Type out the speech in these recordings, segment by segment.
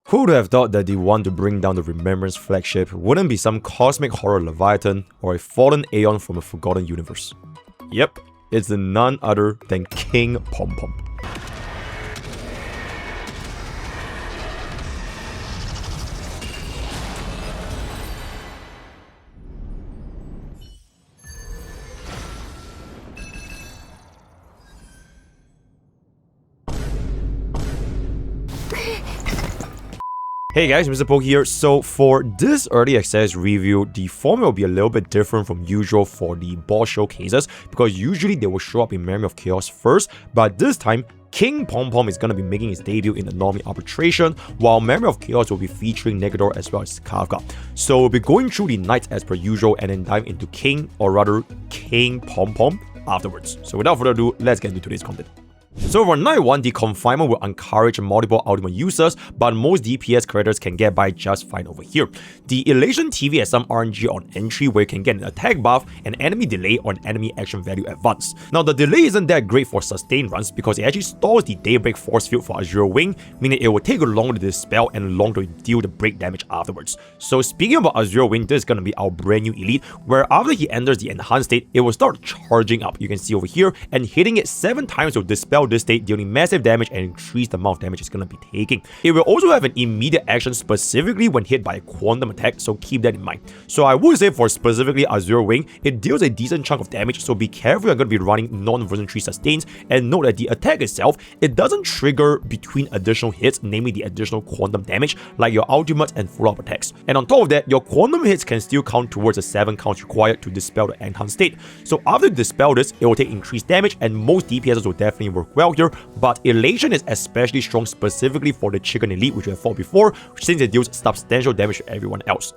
Who would have thought that the one to bring down the Remembrance flagship wouldn't be some cosmic horror Leviathan or a fallen Aeon from a forgotten universe? Yep, it's none other than King Pom-Pom. Hey guys, MrPokke here. So for this early access review, the format will be a little bit different from usual for the boss showcases because usually they will show up in Memory of Chaos first, but this time King Pom-Pom is going to be making his debut in Anomaly Arbitration, while Memory of Chaos will be featuring Negador as well as Kafka. So we'll be going through the knights as per usual and then dive into King, or rather King Pom-Pom afterwards. So without further ado, let's get into today's content. So for Night 1, the confinement will encourage multiple ultimate users, but most DPS characters can get by just fine over here. The Elation TV has some RNG on entry where you can get an attack buff, an enemy delay, or an enemy action value advance. Now the delay isn't that great for sustained runs because it actually stalls the Daybreak force field for Azure Wing, meaning it will take longer to dispel and longer to deal the break damage afterwards. So speaking about Azure Wing, this is going to be our brand new elite, where after he enters the enhanced state, it will start charging up, you can see over here, and hitting it 7 times will dispel this state, dealing massive damage and increase the amount of damage it's going to be taking. It will also have an immediate action specifically when hit by a quantum attack, so keep that in mind. So I would say for specifically Azure Wing, it deals a decent chunk of damage, so be careful you're going to be running non-version 3 sustains, and note that the attack itself, it doesn't trigger between additional hits, namely the additional quantum damage, like your ultimate and follow-up attacks. And on top of that, your quantum hits can still count towards the 7 counts required to dispel the enhanced state. So after you dispel this, it will take increased damage, and most DPSs will definitely work well here, but Elation is especially strong specifically for the Chicken Elite, which we have fought before, since it deals substantial damage to everyone else.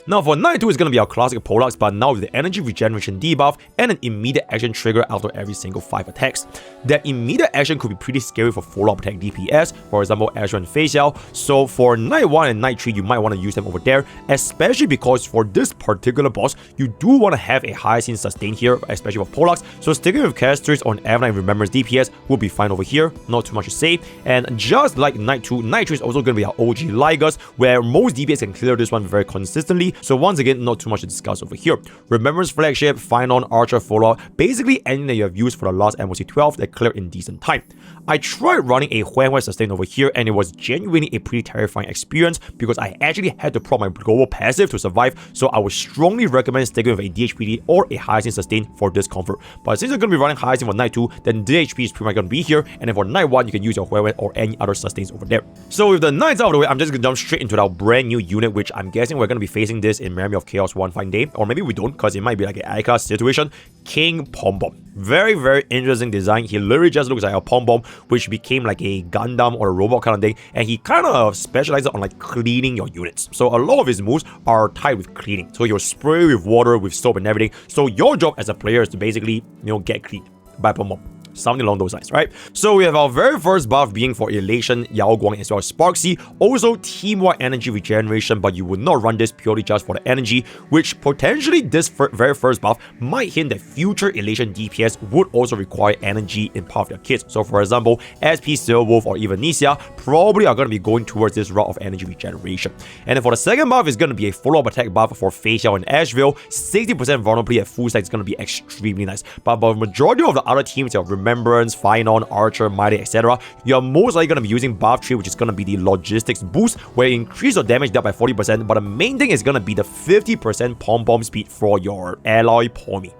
Now for Night 2 is going to be our classic Poleaxe, but now with the energy regeneration debuff and an immediate action trigger after every single 5 attacks. That immediate action could be pretty scary for follow-up attack DPS, for example Ashveil and Facial. So for Night 1 and Night 3, you might want to use them over there, especially because for this particular boss, you do want to have a high-scene sustain here, especially for Poleaxe. So sticking with Castries on F9 Remembrance DPS will be fine over here, not too much to say. And just like Night 2, Night 3 is also going to be our OG Ligas, where most DPS can clear this one very consistently. So once again, not too much to discuss over here. Remembrance Flagship, Final Archer Follow-up, basically anything that you have used for the last MOC 12 that cleared in decent time. I tried running a Huohuo sustain over here and it was genuinely a pretty terrifying experience because I actually had to prop my global passive to survive, so I would strongly recommend sticking with a DHPT or a high-scene sustain for this comfort. But since you're going to be running high-scene for Night 2, then DHP is pretty much going to be here, and then for Night 1, you can use your Huohuo or any other sustains over there. So with the Knights out of the way, I'm just going to jump straight into our brand new unit, which I'm guessing we're going to be facing this in Memory of Chaos one fine day, or maybe we don't because it might be like an Ica situation. King Pom-Pom. Very, very interesting design. He literally just looks like a pom-pom, which became like a Gundam or a robot kind of thing, and he kind of specializes on like cleaning your units. So a lot of his moves are tied with cleaning. So he'll spray with water, with soap and everything. So your job as a player is to basically, get cleaned by Pom-Pom. Something along those lines, right? So we have our very first buff being for Elation, Guang, as well as Sparxie. Also team-wide energy regeneration, but you would not run this purely just for the energy, which potentially this very first buff might hint that future Elation DPS would also require energy in part of their kits. So for example, SP Silverwolf or even Nisia probably are going to be going towards this route of energy regeneration. And then for the second buff is going to be a follow-up attack buff for Facial and Ashveil. 60% vulnerability at full stack is going to be extremely nice. But the majority of the other teams have Remembrance, Finon, Archer, Mighty, etc., you're most likely going to be using buff tree, which is going to be the logistics boost, where you increase your damage dealt by 40%, but the main thing is going to be the 50% pom-pom speed for your alloy Pommy.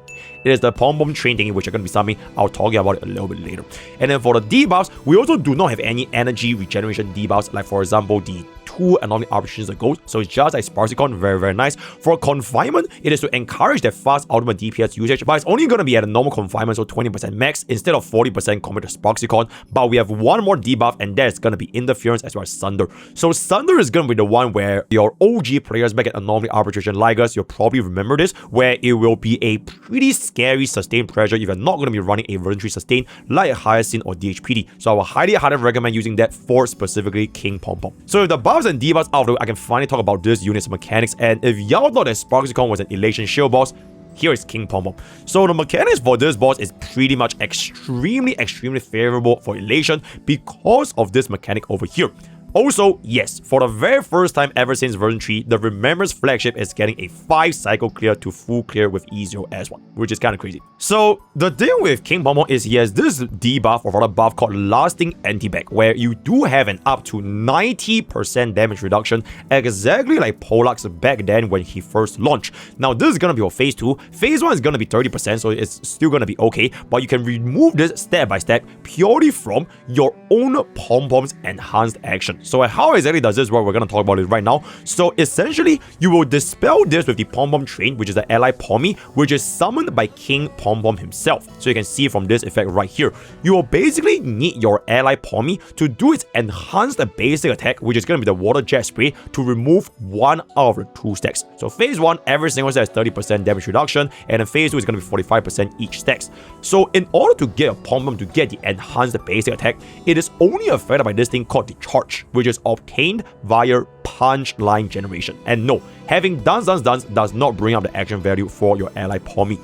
It is the Pom-Pom train thingy, which are going to be something I'll talk about it a little bit later. And then for the debuffs, we also do not have any energy regeneration debuffs, like for example the 2 Anomaly Arbitrations ago. So it's just like Sparxie, very, very nice. For confinement, it is to encourage that fast ultimate DPS usage, but it's only going to be at a normal confinement, so 20% max instead of 40% compared to Sparxie. But we have one more debuff, and that is going to be Interference as well as Sunder. So Sunder is going to be the one where your OG players back at Anomaly Arbitration Ligas, you'll probably remember this, where it will be a pretty scary sustained pressure if you're not going to be running a voluntary sustain like Hyacinth or DHPT. So I would highly recommend using that for specifically King Pom-Pom. So if the buffs and debuffs out of the way, I can finally talk about this unit's mechanics. And if y'all thought that Sparxie was an Elation shield boss, here is King Pom-Pom. So the mechanics for this boss is pretty much extremely favorable for Elation because of this mechanic over here. Also, yes, for the very first time ever since version 3, the Remembrance flagship is getting a 5-cycle clear to full clear with E0S1, which is kind of crazy. So, the thing with King Pom-Pom is he has this debuff or rather buff called Lasting Anti-Back, where you do have an up to 90% damage reduction, exactly like Pollux's back then when he first launched. Now, this is gonna be for Phase 2. Phase 1 is gonna be 30%, so it's still gonna be okay, but you can remove this step by step purely from your own Pom-Pom's enhanced action. So how exactly does this work? We're going to talk about it right now. So essentially, you will dispel this with the Pom-Pom train, which is the ally Pommy, which is summoned by King Pom-Pom himself. So you can see from this effect right here, you will basically need your ally Pommy to do its enhanced basic attack, which is going to be the water jet spray, to remove one out of the 2 stacks. So phase 1, every single stack is 30% damage reduction, and then phase 2 is going to be 45% each stacks. So in order to get a Pom-Pom to get the enhanced basic attack, it is only affected by this thing called the charge, which is obtained via punch line generation. And no, having dance does not bring up the action value for your ally Pommy.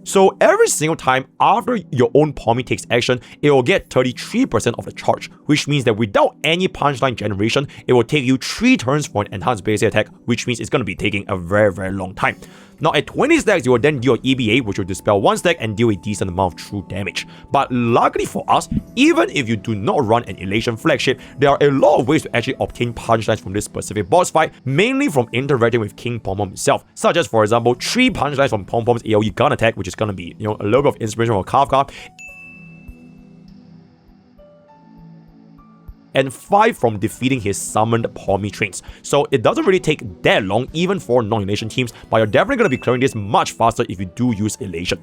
So every single time after your own Pommy takes action, it will get 33% of the charge, which means that without any punchline generation, it will take you 3 turns for an enhanced basic attack, which means it's going to be taking a very long time. Now at 20 stacks, you will then deal EBA, which will dispel 1 stack and deal a decent amount of true damage. But luckily for us, even if you do not run an Elation flagship, there are a lot of ways to actually obtain punchlines from this specific boss fight, mainly from interacting with King Pom-Pom himself, such as for example 3 punchlines from Pom-Pom's AoE gun attack, which is going to be, a little bit of inspiration from Kafka, and 5 from defeating his summoned Pommy trains. So it doesn't really take that long even for non-Elation teams, but you're definitely going to be clearing this much faster if you do use Elation.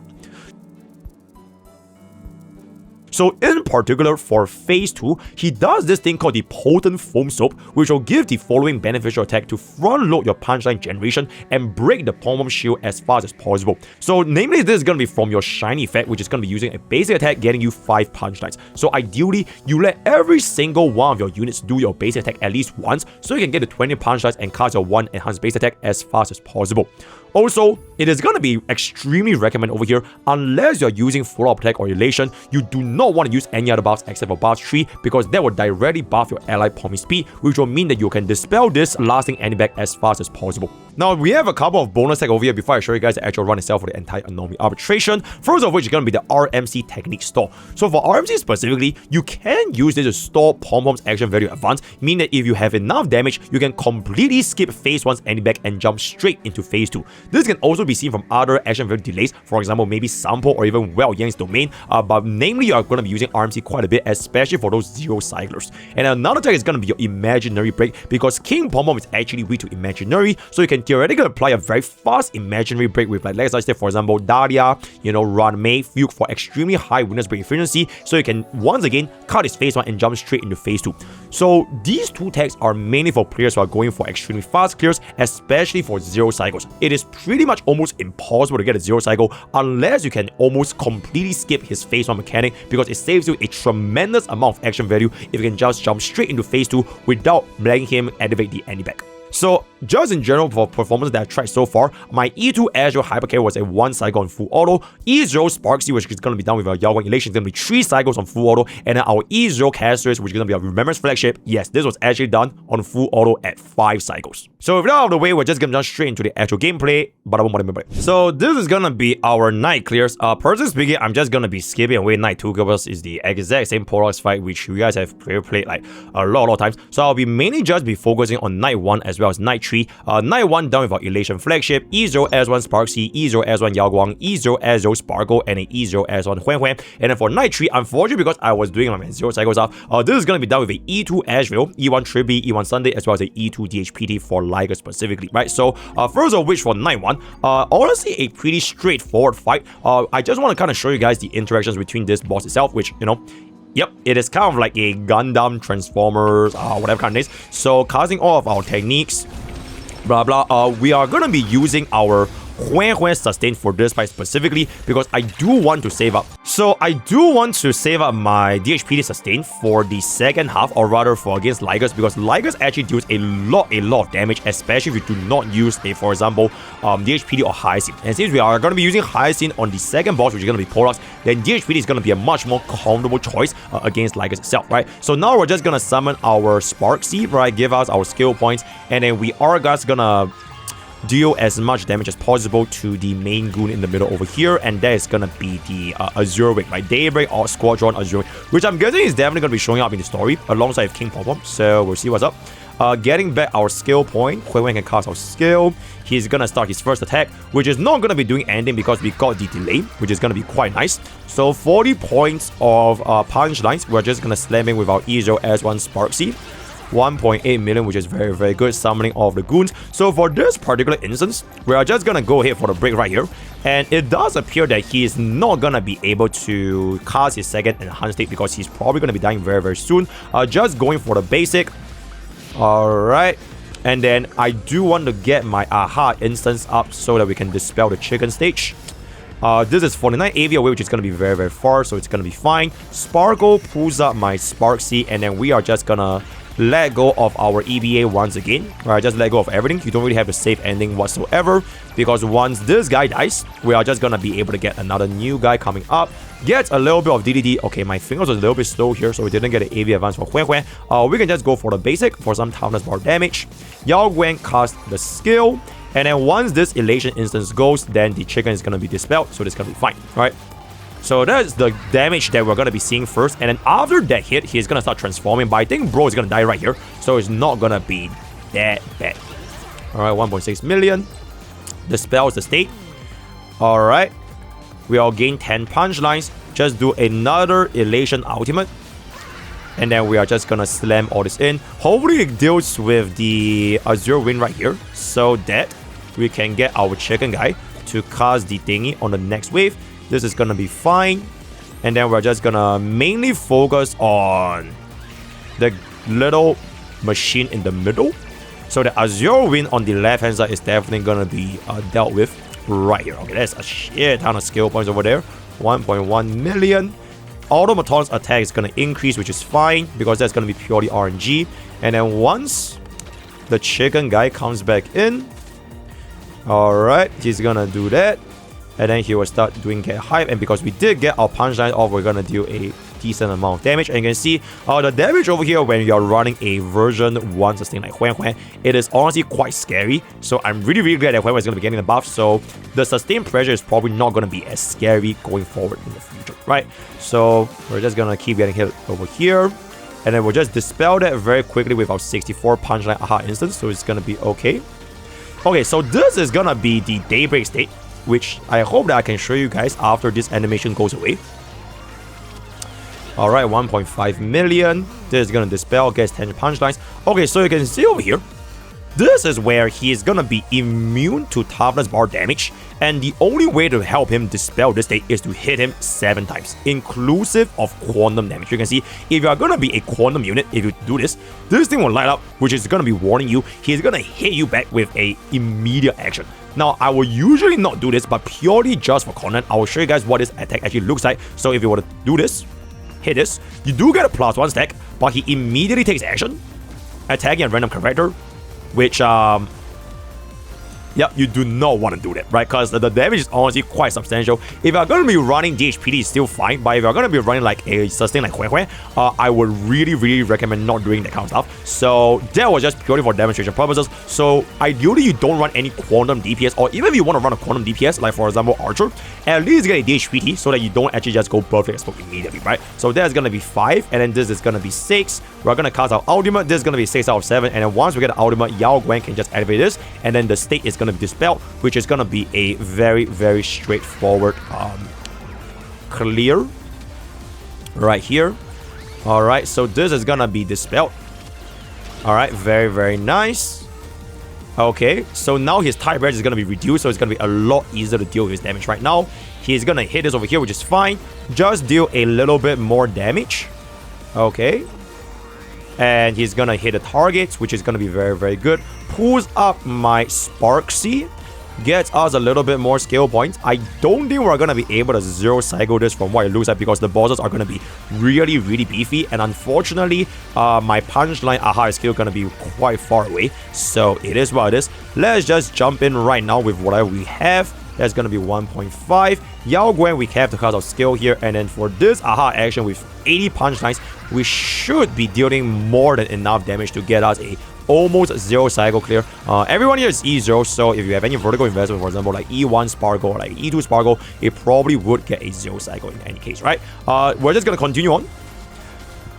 So in particular for phase 2, he does this thing called the Potent Foam Soap, which will give the following beneficial attack to front load your punchline generation and break the Pom-Pom shield as fast as possible. So namely, this is going to be from your shiny effect, which is going to be using a basic attack getting you 5 punchlines. So ideally, you let every single one of your units do your basic attack at least once, so you can get to 20 punchlines and cast your 1 enhanced basic attack as fast as possible. Also, it is going to be extremely recommended over here, unless you're using follow-up attack or elation, you do not want to use any other buffs except for buff 3, because that will directly buff your ally Pommy speed, which will mean that you can dispel this lasting anti-back as fast as possible. Now, we have a couple of bonus tech over here before I show you guys the actual run itself for the entire Anomaly Arbitration. First of which is going to be the RMC technique store. So for RMC specifically, you can use this to store Pom-Pom's action value advance, meaning that if you have enough damage, you can completely skip phase 1's anti-back and jump straight into phase 2. This can also be seen from other action value delays, for example, maybe Sampo or even Well Yang's domain, but namely you are going to be using RMC quite a bit, especially for those 0 cyclers. And another tech is going to be your imaginary break, because King Pom-Pom is actually weak to imaginary, so you can theoretically apply a very fast imaginary break with, like, let's say for example Dahlia, Run Mei, Fuke for extremely high witness break efficiency, so you can once again cut his phase 1 and jump straight into phase 2. So these 2 techs are mainly for players who are going for extremely fast clears, especially for 0 cycles. It is pretty much almost impossible to get a 0 cycle unless you can almost completely skip his phase 1 mechanic, because it saves you a tremendous amount of action value if you can just jump straight into phase 2 without letting him activate the anti-back. So just in general for performance that I've tried so far, my E2 Ashveil Hypercarry was a 1 cycle on full auto, E0 Sparxie, which is going to be done with our Guang Elation, is going to be 3 cycles on full auto, and then our E0 Castress, which is going to be our Remembrance flagship, yes, this was actually done on full auto at 5 cycles. So with that out of the way, we're just going to jump straight into the actual gameplay, but I won't remember it. So this is going to be our night clears. Personally speaking, I'm just going to be skipping away night 2 because it's the exact same Pollux fight which you guys have played like a lot of times. So I'll be mainly just be focusing on night 1 as well as night 3. Night 1 done with our Elation flagship, E0 S1 Sparxie, E0 S1 Guang, E0 S0 Sparkle, and a E0 S1 Huohuo. And then for night 3, unfortunately because I was doing my 0 cycles up, this is going to be done with a E2 Ashveil, E1 Tribbie, E1 Sunday, as well as a E2 DHPT for Liger specifically, right? So first of which for night 1, honestly a pretty straightforward fight. I just want to kind of show you guys the interactions between this boss itself, which, yep, it is kind of like a Gundam Transformers, whatever kind of names. So casting all of our techniques, blah blah, we are going to be using our Huohuo sustain for this fight specifically because I do want to save up. So I do want to save up my DHPT sustain for the second half, or rather for against Ligers, because Ligers actually deals a lot of damage, especially if you do not use a, for example, DHPT or Hyacinth. And since we are going to be using Hyacinth on the second boss, which is going to be Porax, then DHPT is going to be a much more comfortable choice against Ligers itself, right? So now we're just going to summon our Sparxie, right? Give us our skill points, and then we are just going to deal as much damage as possible to the main goon in the middle over here, and that is gonna be the Azure Wing, right? Daybreak or Squadron Azure Wing, which I'm guessing is definitely gonna be showing up in the story alongside King Pom-Pom. So we'll see what's up. Getting back our skill point, Huohuo can cast our skill. He's gonna start his first attack, which is not gonna be doing anything because we got the delay, which is gonna be quite nice. So 40 points of punch lines. We're just gonna slam in with our Ezo S1 Sparxie. 1.8 million, which is very good summoning all of the goons. So for this particular instance, we are just gonna go ahead for the break right here, and it does appear that he is not gonna be able to cast his second enhanced state because he's probably gonna be dying very soon. Just going for the basic. Alright, and then I do want to get my Aha instance up so that we can dispel the chicken stage. This is 49 AV away, which is going to be very far, so it's going to be fine. Sparkle pulls up my Sparxie, and then we are just gonna let go of our EBA once again. Alright, just let go of everything. You don't really have a safe ending whatsoever, because once this guy dies, we are just gonna be able to get another new guy coming up. Get a little bit of DDD. Okay, my fingers was a little bit slow here, so we didn't get an AV advance for Huohuo. We can just go for the basic for some toughness bar damage. Yao Guang cast the skill, and then once this elation instance goes, then the chicken is gonna be dispelled, so it's gonna be fine. Alright, so that's the damage that we're gonna be seeing first, and then after that hit, he's gonna start transforming, but I think bro is gonna die right here, so it's not gonna be that bad. Alright, 1.6 million. Dispels the state. Alright, we all gain 10 punch lines. Just do another elation ultimate, and then we are just gonna slam all this in. Hopefully it deals with the Azure Wing right here, so that we can get our chicken guy to cast the thingy on the next wave. This is gonna be fine, and then we're just gonna mainly focus on the little machine in the middle. So the Azure Wing on the left hand side is definitely gonna be dealt with right here. Okay, that's a shit ton of skill points over there. 1.1 million. Automaton's attack is gonna increase, which is fine because that's gonna be purely RNG. And then once the chicken guy comes back in, alright, he's gonna do that. And then he will start doing get hype, and because we did get our punch line off, we're gonna do a decent amount of damage. And you can see the damage over here when you're running a version 1 sustain like Huohuo, it is honestly quite scary. So I'm really glad that Huohuo is gonna be getting the buff, so the sustain pressure is probably not gonna be as scary going forward in the future, right? So we're just gonna keep getting hit over here, and then we'll just dispel that very quickly with our 64 punch line Aha instance, so it's gonna be okay. Okay, so this is gonna be the Daybreak state, which I hope that I can show you guys after this animation goes away. Alright, 1.5 million. This is gonna dispel, gets 10 punch lines. Okay, so you can see over here, this is where he is gonna be immune to toughness bar damage, and the only way to help him dispel this state is to hit him 7 times, inclusive of quantum damage. You can see, if you are gonna be a quantum unit, if you do this thing will light up, which is gonna be warning you. He's gonna hit you back with a immediate action. Now, I will usually not do this, but purely just for content, I will show you guys what this attack actually looks like. So if you were to do this, hit this, you do get a +1 stack, but he immediately takes action, attacking a random character, which yeah, you do not want to do that, right? Because the damage is honestly quite substantial. If you're going to be running DHPT, it's still fine, but if you're going to be running like a sustain like Huohuo, I would really recommend not doing that kind of stuff. So that was just purely for demonstration purposes. So ideally, you don't run any quantum DPS, or even if you want to run a quantum DPS, like for example Archer, at least get a DHPT so that you don't actually just go perfect explode immediately, right? So that's going to be 5, and then this is going to be 6. We're going to cast our ultimate. This is going to be 6 out of 7, and then once we get the ultimate, Yao Guang can just activate this, and then the state is going to be dispelled, which is going to be a very straightforward clear right here. Alright, so this is going to be dispelled. Alright, very nice. Okay, so now his type range is going to be reduced, so it's going to be a lot easier to deal with his damage right now. He's going to hit this over here, which is fine. Just deal a little bit more damage. Okay. And he's going to hit the targets, which is going to be very good. Pulls up my Sparxie. gets us a little bit more skill points. I don't think we're going to be able to zero cycle this from what it looks like because the bosses are going to be really, really beefy. And unfortunately, my punchline aha is still going to be quite far away. So it is what it is. Let's just jump in right now with whatever we have. That's going to be 1.5. Yao Guang, we have the cast of skill here. And then for this aha action with 80 punchlines, we should be dealing more than enough damage to get us a almost zero cycle clear. Everyone here is E0, so if you have any vertical investment, for example, like E1 Sparkle or like E2 Sparkle, it probably would get a zero cycle in any case, right? We're just going to continue on.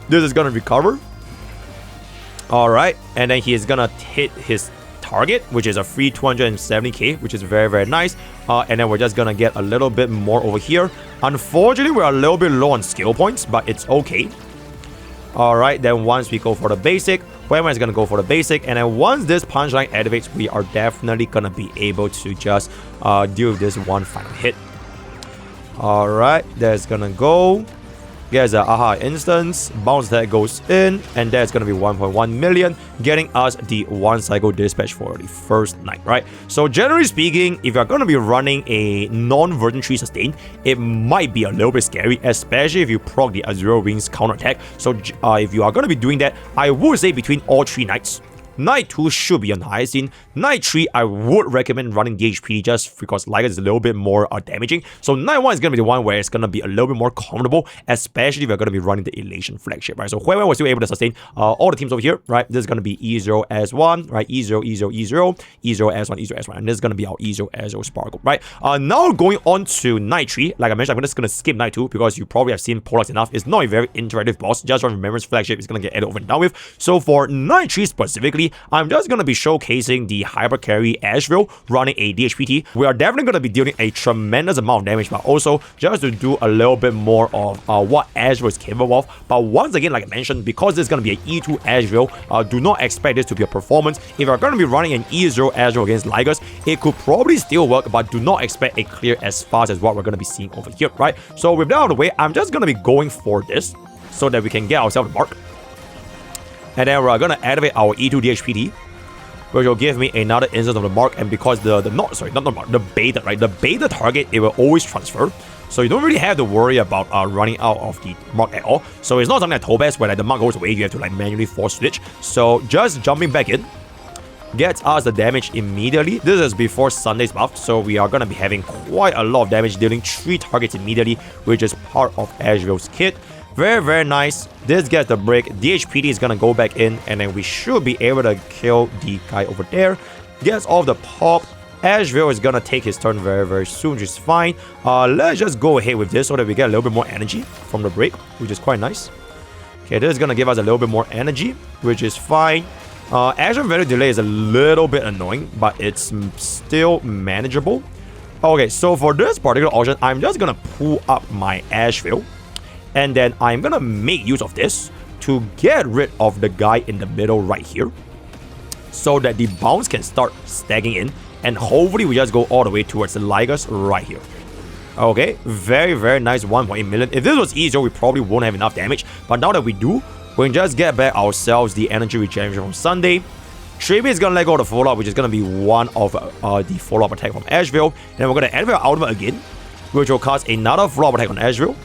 This is going to recover. Alright, and then he is going to hit his target, which is a free 270k, which is very, very nice. And then we're just gonna get a little bit more over here. Unfortunately, we're a little bit low on skill points, but it's okay. Alright, then once we go for the basic, Huohuo is gonna go for the basic, and then once this punchline activates, we are definitely gonna be able to just deal with this one final hit. Alright, that's gonna go. Gets an aha instance, bounce attack goes in, and that's gonna be 1.1 million, getting us the one cycle dispatch for the first night, right? So generally speaking, if you're gonna be running a non-virgin tree sustain, it might be a little bit scary, especially if you proc the Azure Wings counter attack. So if you are gonna be doing that, I would say between all 3 nights, Night 2 should be on the highest scene. Night 3, I would recommend running DHPT just because Liger is a little bit more damaging. So Night 1 is going to be the one where it's going to be a little bit more comfortable, especially if you're going to be running the Elation flagship, right? So Huohuo was still able to sustain all the teams over here, right? This is going to be E0 S1, right? E0, E0, E0, E0 S1, E0 S1, and this is going to be our E0 S0 Sparkle, right? Now going on to Night 3, like I mentioned, I'm just going to skip Night 2 because you probably have seen Polux enough. It's not a very interactive boss, just from Remembrance flagship, it's going to get added over and done with. So for Night 3 specifically, I'm just going to be showcasing the Hyper Carry Ashveil running a DHPT. We are definitely going to be dealing a tremendous amount of damage, but also just to do a little bit more of what Ashveil is capable of. But once again, like I mentioned, because this is going to be an E2 Ashveil, do not expect this to be a performance. If you're going to be running an E0 Ashveil against Ligers, it could probably still work, but do not expect a clear as fast as what we're going to be seeing over here, right? So with that out of the way, I'm just going to be going for this so that we can get ourselves the mark. And then we're going to activate our E2 DHPT, which will give me another instance of the mark. And because the beta, right? The beta target, it will always transfer. So you don't really have to worry about running out of the mark at all. So it's not something like Tobas where like the mark goes away, you have to like manually force switch. So just jumping back in gets us the damage immediately. This is before Sunday's buff, so we are going to be having quite a lot of damage, dealing 3 targets immediately, which is part of Ashveil's kit. Very, very nice. This gets the break. DHPT is going to go back in, and then we should be able to kill the guy over there. Gets off the pop. Ashveil is going to take his turn very, very soon, which is fine. Let's just go ahead with this so that we get a little bit more energy from the break, which is quite nice. Okay, this is going to give us a little bit more energy, which is fine. Action value delay is a little bit annoying, but it's still manageable. Okay, so for this particular option, I'm just going to pull up my Ashveil. And then I'm going to make use of this to get rid of the guy in the middle right here, so that the bounce can start stacking in. And hopefully we just go all the way towards the Ligers right here. Okay, very, very nice 1.8 million. If this was easier, we probably won't have enough damage. But now that we do, we can just get back ourselves the energy regeneration from Sunday. Tribbie is going to let go of the follow-up, which is going to be one of the follow-up attack from Ashveil. And then we're going to activate our ultimate again, which will cast another follow-up attack on Ashveil.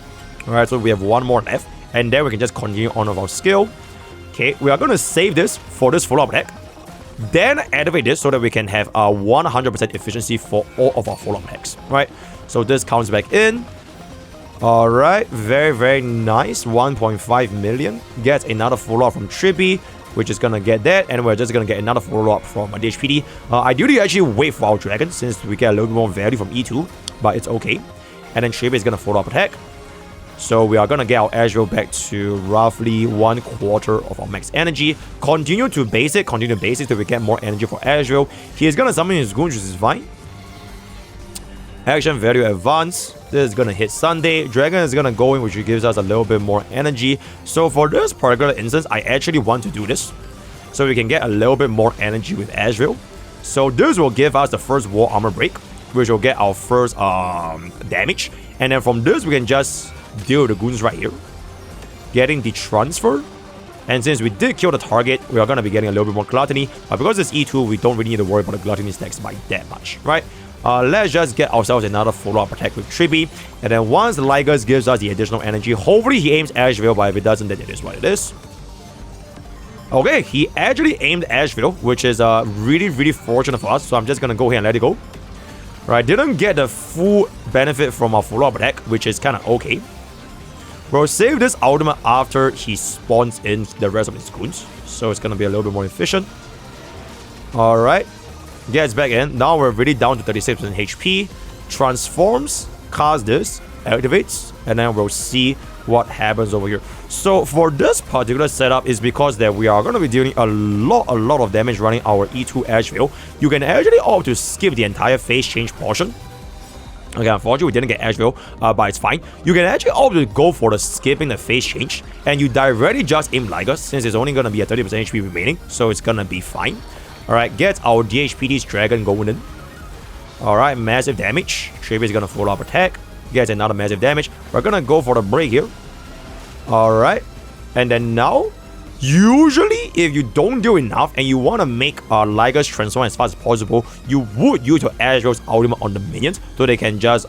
Alright, so we have one more left, and then we can just continue on with our skill. Okay, we are going to save this for this follow-up attack, then activate this so that we can have a 100% efficiency for all of our follow-up attacks. Right, so this counts back in. Alright, very, very nice. 1.5 million. Gets another follow-up from Tribbie, which is going to get that, and we're just going to get another follow-up from DHPT. Ideally, actually wait for our dragon, since we get a little bit more value from E2, but it's okay. And then Tribbie is going to follow-up attack. So we are going to get our Ashveil back to roughly 1/4 of our max energy. Continue to basic till we get more energy for Ashveil. He is going to summon his goons, which is fine. Action value advance. This is going to hit Sunday. Dragon is going to go in, which gives us a little bit more energy. So for this particular instance, I actually want to do this, so we can get a little bit more energy with Ashveil. So this will give us the first War Armor break, which will get our first damage. And then from this, we can just deal with the goons right here, getting the transfer. And since we did kill the target, we are going to be getting a little bit more gluttony. But because it's E2, we don't really need to worry about the gluttony stacks by that much, right? Let's just get ourselves another follow-up attack with Tribbie. And then once the Lygus gives us the additional energy, hopefully he aims Ashveil, but if it doesn't, then it is what it is. Okay, he actually aimed Ashveil, which is really fortunate for us. So I'm just going to go here and let it go. Right, didn't get the full benefit from our follow-up attack, which is kind of okay. We'll save this ultimate after he spawns in the rest of his goons. So it's going to be a little bit more efficient. Alright. Gets back in. Now we're really down to 36% HP. Transforms, casts this, activates, and then we'll see what happens over here. So for this particular setup is because that we are going to be dealing a lot of damage running our E2 Ashveil. You can actually opt to skip the entire phase change portion. Okay, unfortunately, we didn't get Ashveil, but it's fine. You can actually opt to go for the skipping the phase change, and you directly just aim Lygus, since it's only going to be a 30% HP remaining, so it's going to be fine. Alright, get our DHPT's Dragon going in. Alright, massive damage. Tribbie is going to follow up attack. Gets another massive damage. We're going to go for the break here. Alright, and then now, usually, if you don't do enough and you want to make Lygus transform as fast as possible, you would use your Ashveil's ultimate on the minions so they can just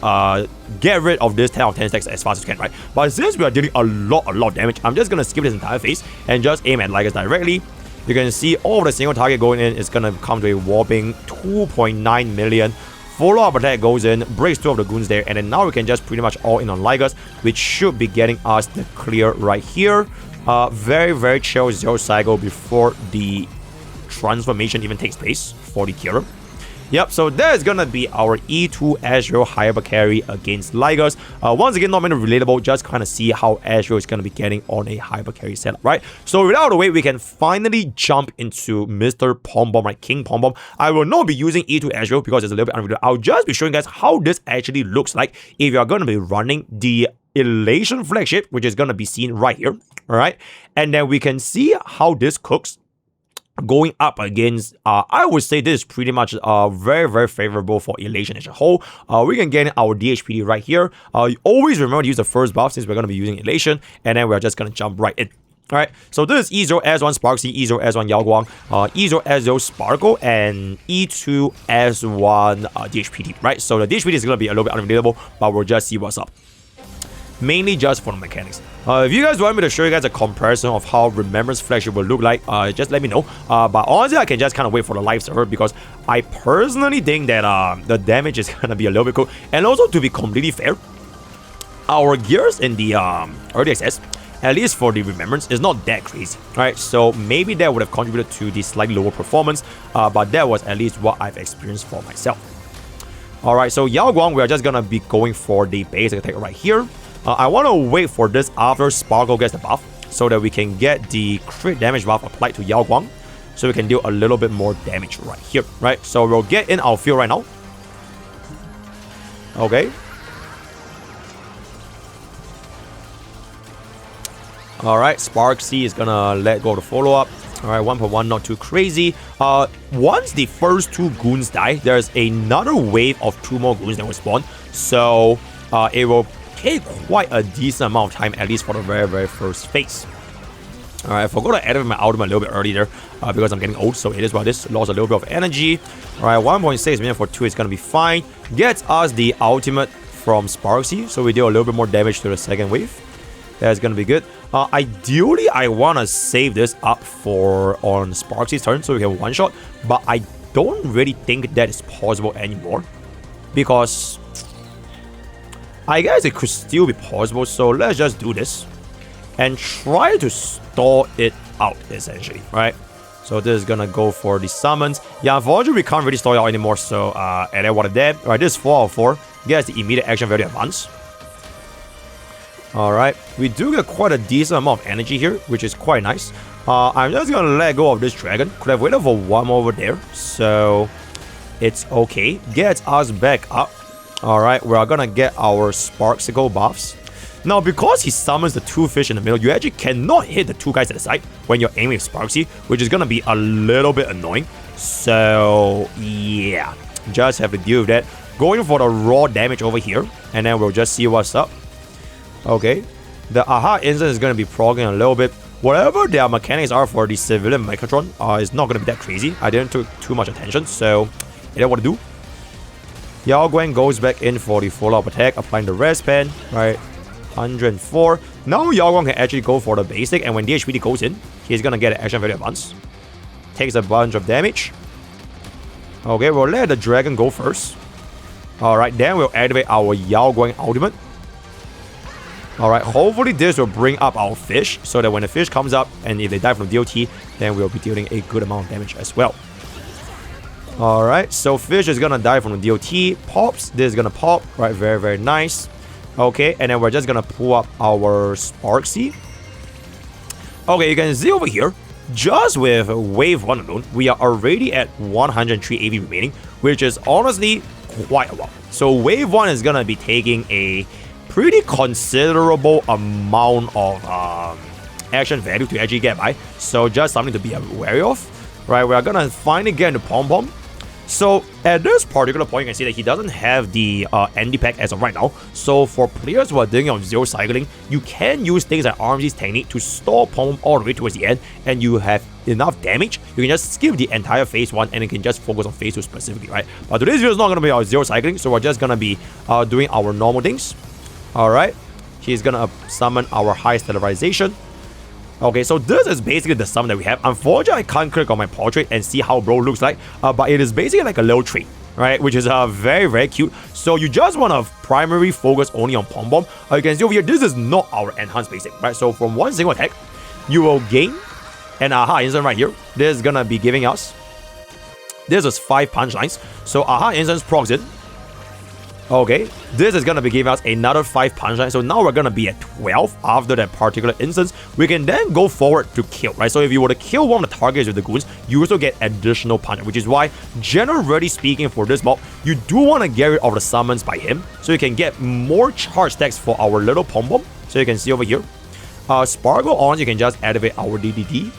get rid of this 10 out of 10 stacks as fast as you can, right? But since we are dealing a lot of damage, I'm just going to skip this entire phase and just aim at Lygus directly. You can see all of the single target going in is going to come to a whopping 2.9 million. Follow-up attack goes in, breaks 2 of the goons there, and then now we can just pretty much all in on Lygus, which should be getting us the clear right here. Very chill 0 cycle before the transformation even takes place for the Kira. Yep, so that is gonna be our E2 Ashveil Hyper Carry against Lygus. Once again, not many relatable, just kind of see how Ashveil is gonna be getting on a Hyper Carry setup, right? So without the way, we can finally jump into Mr. Pom-Pom, right? King Pom-Pom. I will not be using E2 Ashveil because it's a little bit unrelatable. I'll just be showing you guys how this actually looks like if you are gonna be running the Elation flagship, which is gonna be seen right here, all right? And then we can see how this cooks going up against, I would say this is pretty much very favorable for Elation as a whole. We can get our DHPT right here. Always remember to use the first buff since we're going to be using Elation, and then we're just going to jump right in. Alright, so this is E0 S1 Sparxie, E0 S1 Guang, E0 S0 Sparkle, and E2 S1 DHPT, right? So the DHPT is going to be a little bit unrelatable, but we'll just see what's up. Mainly just for the mechanics. If you guys want me to show you guys a comparison of how Remembrance flagship will look like, just let me know. But honestly, I can just kind of wait for the live server because I personally think that the damage is gonna be a little bit cool. And also, to be completely fair, our gears in the early access, at least for the Remembrance, is not that crazy, right? So maybe that would have contributed to the slightly lower performance, but that was at least what I've experienced for myself. Alright, so Guang, we are just gonna be going for the basic attack right here. I want to wait for this after Sparkle gets the buff so that we can get the crit damage buff applied to Guang, so we can deal a little bit more damage right here, right? So we'll get in our field right now. Okay. Alright, Sparxie is gonna let go of the follow-up. Alright, 1.1, not too crazy. Once the first 2 goons die, there's another wave of 2 more goons that will spawn. So it will take quite a decent amount of time, at least for the very first phase. Alright, I forgot to activate my ultimate a little bit earlier because I'm getting old, so it is what it is. Lost a little bit of energy. Alright, 1.6 million for 2 is going to be fine. Gets us the ultimate from Sparxie, so we deal a little bit more damage to the second wave. That's going to be good. Ideally, I want to save this up for on Sparxie's turn so we can one-shot, but I don't really think that is possible anymore because I guess it could still be possible, so let's just do this and try to stall it out, essentially, right? So this is gonna go for the summons. Yeah, unfortunately, we can't really stall it out anymore, so, and then what a dead. Alright, this is 4 out of 4. Gets the immediate action very advanced. Alright, we do get quite a decent amount of energy here, which is quite nice. I'm just gonna let go of this dragon. Could have waited for one over there, so it's okay. Gets us back up. Alright, we are gonna get our Sparxicle buffs. Now, because he summons the 2 fish in the middle, you actually cannot hit the 2 guys at the side when you're aiming with Sparxie, which is gonna be a little bit annoying. So, yeah, just have to deal with that. Going for the raw damage over here, and then we'll just see what's up. Okay, the Aha Instant is gonna be progging a little bit. Whatever their mechanics are for the civilian Mechatron is not gonna be that crazy. I didn't take too much attention, so you know what to do. Guang goes back in for the follow-up attack, applying the res pen, right? 104. Now Guang can actually go for the basic, and when DHPT goes in, he's gonna get an action value advance. Takes a bunch of damage. Okay, we'll let the dragon go first. Alright, then we'll activate our Guang ultimate. Alright, hopefully this will bring up our fish, so that when the fish comes up, and if they die from DOT, then we'll be dealing a good amount of damage as well. Alright, so fish is gonna die from the DOT, pops, this is gonna pop, right, very, very nice. Okay, and then we're just gonna pull up our Sparxie. Okay, you can see over here, just with wave 1 alone, we are already at 103 AV remaining, which is honestly quite a lot. So wave 1 is gonna be taking a pretty considerable amount of action value to actually get by. So just something to be wary of. Right, we are gonna finally get into Pom-Pom. So at this particular point, you can see that he doesn't have the ND pack as of right now. So for players who are doing on zero cycling, you can use things like RMG's technique to stall Pom-Pom all the way towards the end, and you have enough damage, you can just skip the entire phase 1 and you can just focus on phase 2 specifically, right? But today's video is not going to be our zero cycling, so we're just going to be doing our normal things. Alright, he's going to summon our high sterilization. Okay, so this is basically the summon that we have. Unfortunately, I can't click on my portrait and see how bro looks like, but it is basically like a little tree, right? Which is very, very cute. So you just want to primary focus only on Pom-Pom. You can see over here, this is not our enhanced basic, right? So from one single attack, you will gain an aha instant right here. This is gonna be giving us, this is 5 punchlines. So aha instant procs in. Okay, this is gonna be giving us another 5 punchlines. So now we're gonna be at 12 after that particular instance. We can then go forward to kill, right? So if you were to kill one of the targets with the goons, you also get additional punch, which is why, generally speaking, for this mob, you do want to get rid of the summons by him, so you can get more charge stacks for our little Pom-Pom. So you can see over here, Sparkle on, you can just activate our DDD.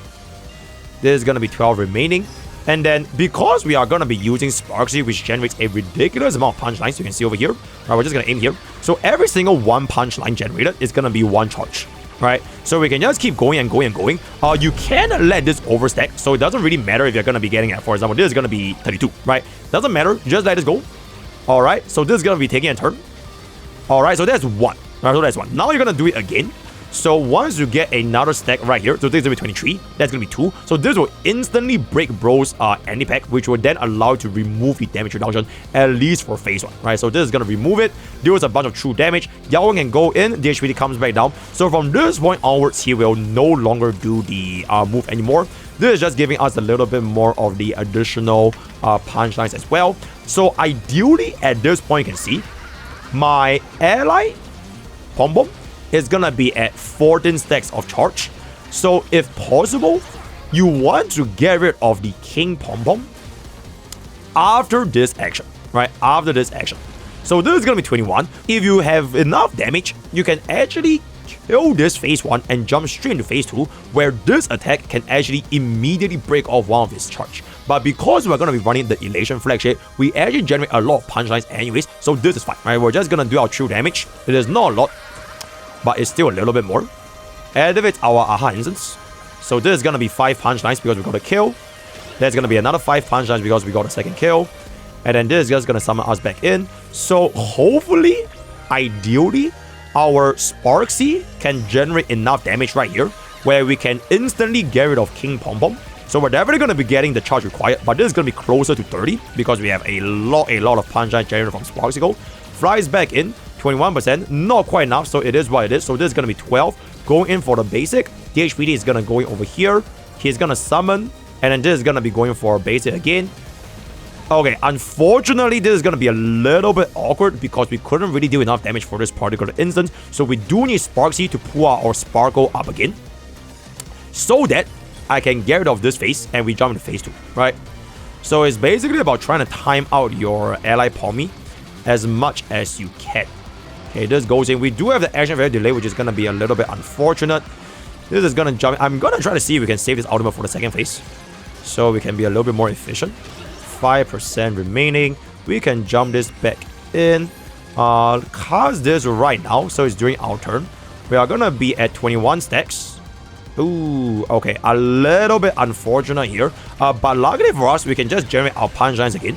This is gonna be 12 remaining. And then, because we are going to be using Sparxie, which generates a ridiculous amount of punchlines, you can see over here. Right, we're just going to aim here. So every single one punchline generated is going to be 1 charge. Right? So we can just keep going and going and going. You can let this overstack, so it doesn't really matter if you're going to be getting it. For example, this is going to be 32, right? Doesn't matter, just let this go. Alright, so this is going to be taking a turn. Alright, so that's 1. Right, so that's 1. Now you're going to do it again. So once you get another stack right here, so this is going to be 23, that's going to be 2. So this will instantly break bro's anti-pack, which will then allow you to remove the damage reduction, at least for phase 1, right? So this is going to remove it, deals a bunch of true damage, Guang can go in, DHPT comes back down. So from this point onwards, he will no longer do the move anymore. This is just giving us a little bit more of the additional punchlines as well. So ideally, at this point, you can see, my ally, Pom-Pom, is gonna be at 14 stacks of charge. So if possible, you want to get rid of the King Pom-Pom after this action, right? After this action. So this is gonna be 21. If you have enough damage, you can actually kill this phase 1 and jump straight into phase 2, where this attack can actually immediately break off one of his charge. But because we're going to be running the Elation Flagship, we actually generate a lot of punchlines anyways, so this is fine, right? We're just going to do our true damage. It is not a lot, but it's still a little bit more. Activate our aha instance. So this is going to be 5 punchlines because we got a kill. There's going to be another 5 punchlines because we got a second kill. And then this is just going to summon us back in. So hopefully, ideally, our Sparxie can generate enough damage right here where we can instantly get rid of King Pom-Pom. So we're definitely going to be getting the charge required, but this is going to be closer to 30 because we have a lot of punchline generated from Sparxie. Flies back in, 21%, not quite enough, so it is what it is. So this is going to be 12, going in for the basic. DHPT is going to go over here. He's going to summon, and then this is going to be going for basic again. Okay, unfortunately, this is going to be a little bit awkward because we couldn't really do enough damage for this particular instance. So we do need Sparxie to pull our Sparkle up again so that I can get rid of this phase and we jump into phase 2, right? So it's basically about trying to time out your ally Pommy as much as you can. Okay, this goes in. We do have the action very delay, which is going to be a little bit unfortunate. This is going to jump. I'm going to try to see if we can save this ultimate for the second phase so we can be a little bit more efficient. 5% remaining. We can jump this back in. Cast this right now, so it's during our turn. We are gonna be at 21 stacks. Ooh, okay, a little bit unfortunate here. But luckily for us, we can just generate our punchlines again.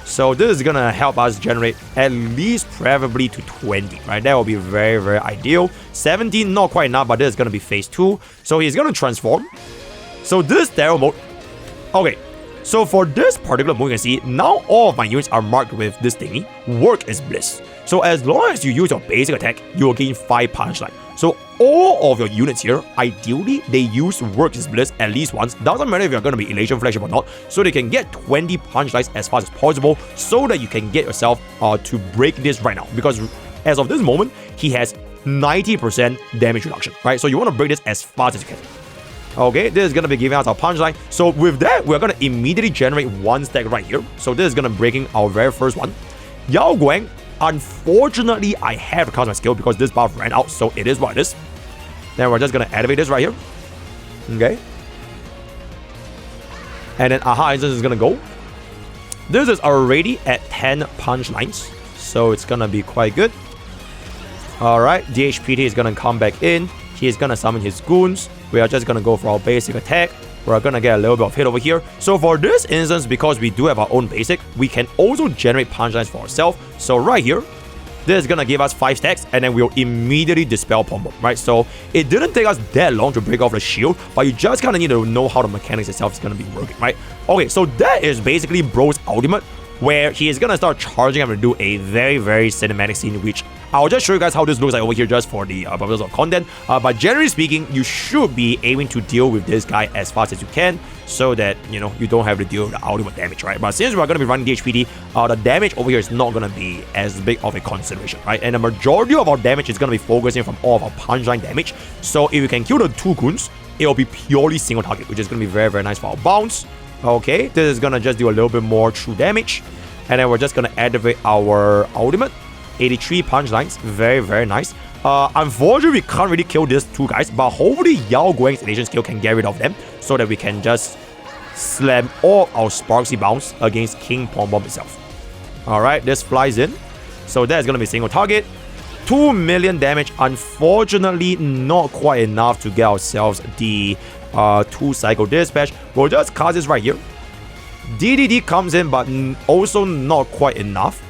So this is gonna help us generate at least preferably to 20, right? That will be very, very ideal. 17, not quite enough, but this is gonna be phase 2. So he's gonna transform. So this terror mode. Okay, so for this particular mode, you can see now all of my units are marked with this thingy. Work is bliss. So as long as you use your basic attack, you will gain 5 punchline. So all of your units here, ideally, they use Work is Bliss at least once. Doesn't matter if you're going to be Elation Flagship or not. So they can get 20 punch lines as fast as possible so that you can get yourself to break this right now. Because as of this moment, he has 90% damage reduction, right? So you want to break this as fast as you can. Okay, this is going to be giving us our punchline. So with that, we're going to immediately generate 1 stack right here. So this is going to breaking our very first one. Yao Guang. Unfortunately, I have to cast my skill because this buff ran out, so it is what it is. Then we're just gonna activate this right here. Okay. And then Aha Instance is gonna go. This is already at 10 punch lines, so it's gonna be quite good. Alright, DHPT is gonna come back in. He is gonna summon his goons. We are just gonna go for our basic attack. We're gonna get a little bit of hit over here. So for this instance, because we do have our own basic, we can also generate punchlines for ourselves. So right here, this is gonna give us 5 stacks, and then we'll immediately dispel Pom-Pom, right? So it didn't take us that long to break off the shield, but you just kind of need to know how the mechanics itself is gonna be working, right? Okay, so that is basically Bro's ultimate, where he is gonna start charging and do a very, very cinematic scene, which I'll just show you guys how this looks like over here just for the purpose of content. But generally speaking, you should be aiming to deal with this guy as fast as you can so that, you know, you don't have to deal with the ultimate damage, right? But since we're going to be running DHPT, the damage over here is not going to be as big of a consideration, right? And the majority of our damage is going to be focusing from all of our punchline damage. So if you can kill the 2 goons, it will be purely single target, which is going to be very, very nice for our bounce. Okay, this is going to just do a little bit more true damage. And then we're just going to activate our ultimate. 83 punch lines, very, very nice. Unfortunately, we can't really kill these 2 guys, but hopefully Yao Guang's elation skill can get rid of them so that we can just slam all our Sparxie bounce against King Pom-Pom itself. Alright, this flies in. So that's going to be single target. 2 million damage. Unfortunately, not quite enough to get ourselves the 2 cycle dispatch. We'll just cast this right here. DDD comes in, but also not quite enough.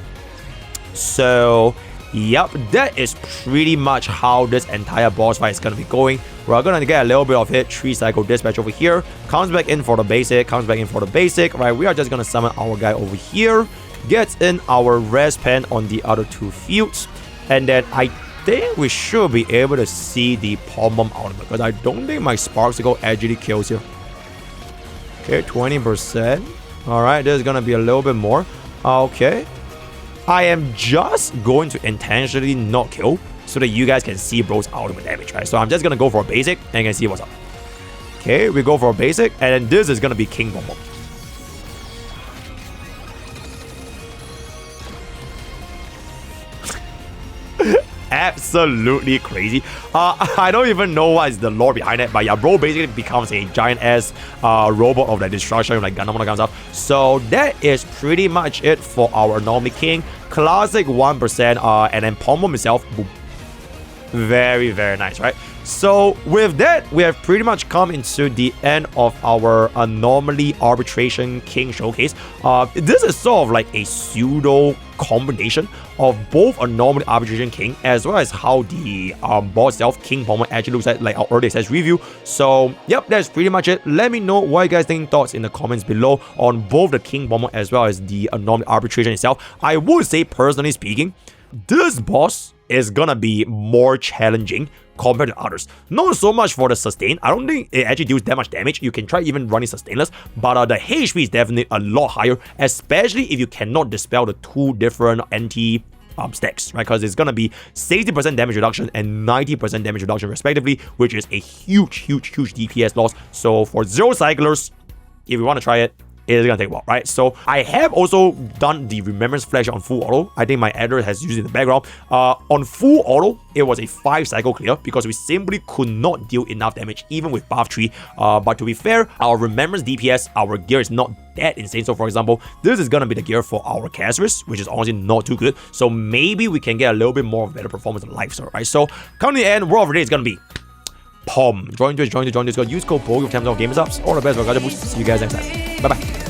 So, yep, that is pretty much how this entire boss fight is going to be going. We're going to get a little bit of hit, 3 cycle dispatch over here. Comes back in for the basic, right? We are just going to summon our guy over here. Gets in our rest pen on the other 2 fields. And then I think we should be able to see the Pom-Pom ultimate, because I don't think my Sparxie actually kills here. Okay, 20%. Alright, this is going to be a little bit more. Okay. I am just going to intentionally not kill so that you guys can see Bro's ultimate damage, right? So I'm just going to go for a basic and you can see what's up. Okay, we go for a basic, and then this is going to be King Pom-Pom. Absolutely crazy. I don't even know what is the lore behind it, but yeah, bro basically becomes a giant-ass robot of like destruction, like Gundam and kind of stuff. So that is pretty much it for our Anomaly King. Classic 1%, and then Pom-Pom itself, boom. Very, very nice, right? So with that, we have pretty much come into the end of our Anomaly Arbitration King Showcase. This is sort of like a pseudo combination of both Anomaly Arbitration King as well as how the boss itself, King Pom-Pom, actually looks like our early access review. So yep, that's pretty much it. Let me know what you guys think, thoughts in the comments below on both the King Pom-Pom as well as the Anomaly Arbitration itself. I would say, personally speaking, this boss is gonna be more challenging compared to others. Not so much for the sustain. I don't think it actually deals that much damage. You can try even running sustainless, but the HP is definitely a lot higher, especially if you cannot dispel the 2 different anti stacks, right? Because it's gonna be 60% damage reduction and 90% damage reduction respectively, which is a huge DPS loss. So for 0 cyclers, if you want to try it, it's gonna take a while, right? So I have also done the Remembrance Flash on full auto. I think my editor has used it in the background. On full auto, it was a 5 cycle clear because we simply could not deal enough damage even with buff 3. But to be fair, our Remembrance DPS, our gear is not that insane. So for example, this is gonna be the gear for our Casris, which is honestly not too good. So maybe we can get a little bit more of better performance on Lifesteal, right? So coming to the end, word of the day is gonna be Pom. Join this. Use code POKE with 10% off gamers ups. All the best, see you guys next time. Bye bye.